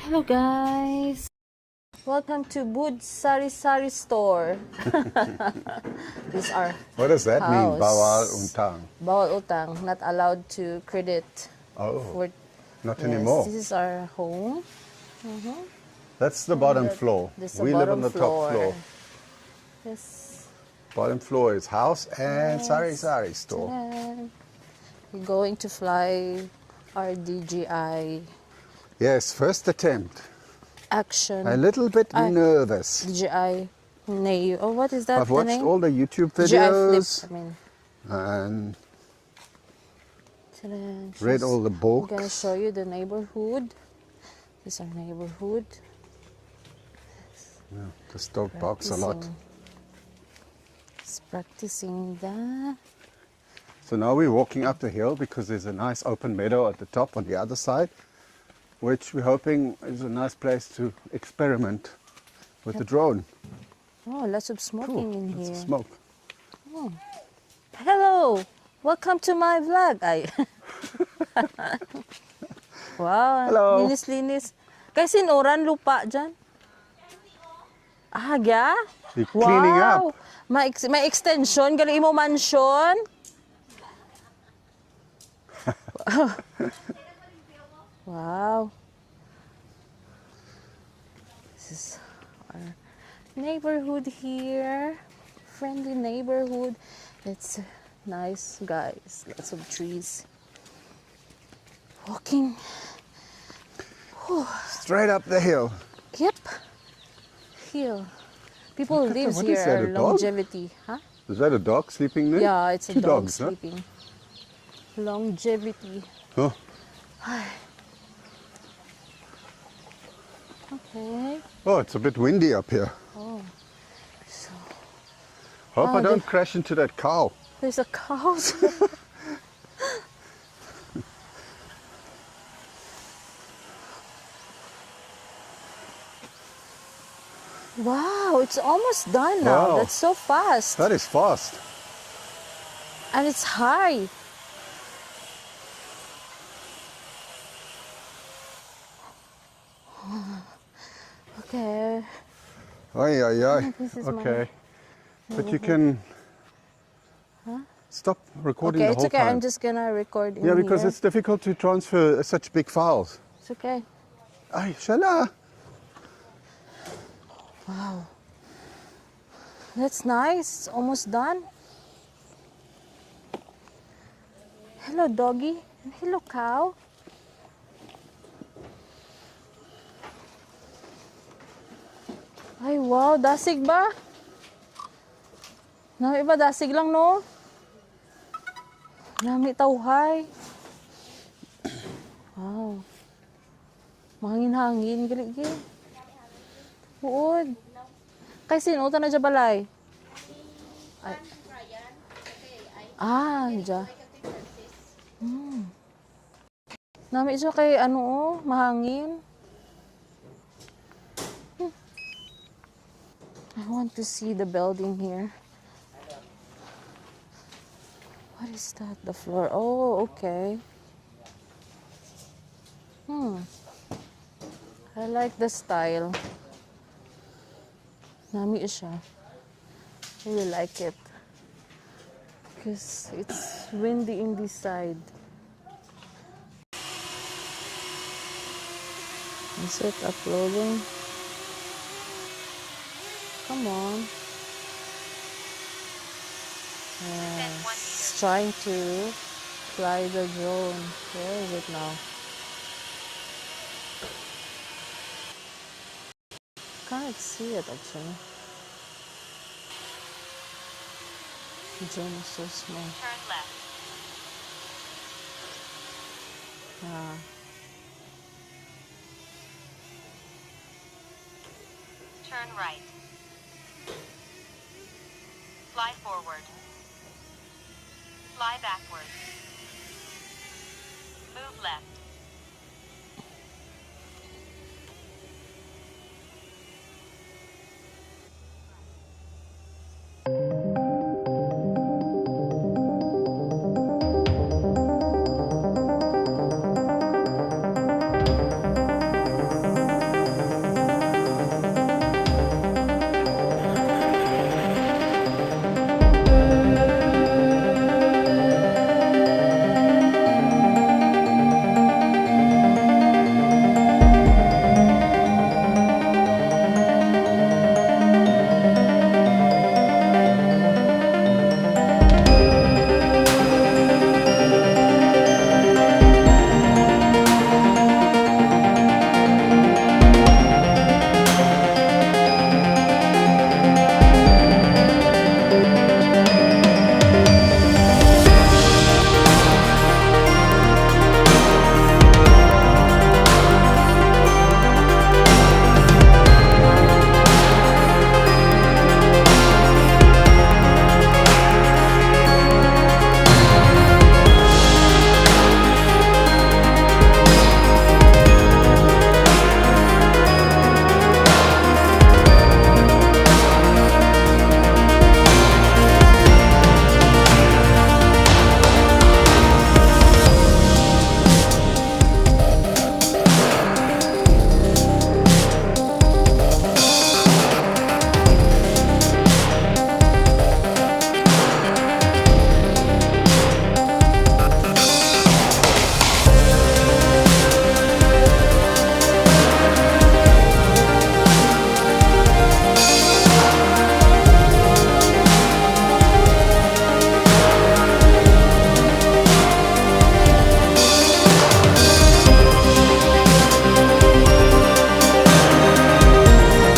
Hello guys, welcome to Bud Sari Sari store. This is our What does that mean? house. Bawal utang. Bawal utang, not allowed to credit. Oh, not Yes, anymore. this is our home. That's the bottom floor. This is the We live bottom on the top floor. Yes. Bottom floor is house and Sari Sari store. Ta-da. We're going to fly our DJI Yes, first attempt. Action. A little bit nervous. DJI Neo. Oh, what is that? I've watched all the YouTube DJI FLIP. videos I mean. and Ta-da. read all the I'm books. gonna show you the neighborhood. This is our neighborhood. Yeah, this dog barks a lot. It's practicing that. So now we're walking up the hill because there's a nice open meadow at the top on the other side, which we're hoping is a nice place to experiment with the drone. Oh, lots of smoking in Lots here. of smoke. Oh. Hello, welcome to my vlog. Ay. Wow, Hello. linis-linis. Kay sinuran lupa dyan. Ah, yeah? You're cleaning up. May extension, gali mo mansion. Wow. This is our neighborhood here. Friendly neighborhood. It's nice, guys. Lots of trees. Walking. Straight up the hill. Yep. Hill. People Look at lives that. What is here. that, a dog? Longevity. Huh? Is that a dog sleeping there? Yeah, it's a Two dog dogs, huh? sleeping. Longevity. Oh, Okay. oh, it's a bit windy up here. Oh. So Hope I Oh, don't crash into that cow. there's a cow. Wow, it's almost done now. Wow. That's so fast. That is fast. And it's high. Okay. Ay, ay, ay. This is Okay. But you can stop recording Okay, the it's whole okay. time. I'm just gonna record in Yeah, because here. it's difficult to transfer such big files. It's okay. Ay, shala. Wow. That's nice. It's almost done. Hello, doggy. And hello, cow. Ay, wow. Dasig ba? Nami ba? Dasig lang, no? Nami tauhay. Wow. Mahangin-hangin. Gali-gali. Uod. Kay sino? Uta na dya balay? Ay. Ah, dya. Nami dya kay ano oh, mahangin. I want to see the building here. What is that? The floor. Oh, okay. I like the style. Nami siya. I really like it. Because it's windy in this side. Is it uploading? Come on. Yes. It's trying to fly the drone. Where is it now? Can't see it actually. The drone is so small. Turn left. Yeah. Turn right. Fly forward. Fly backward. Move left.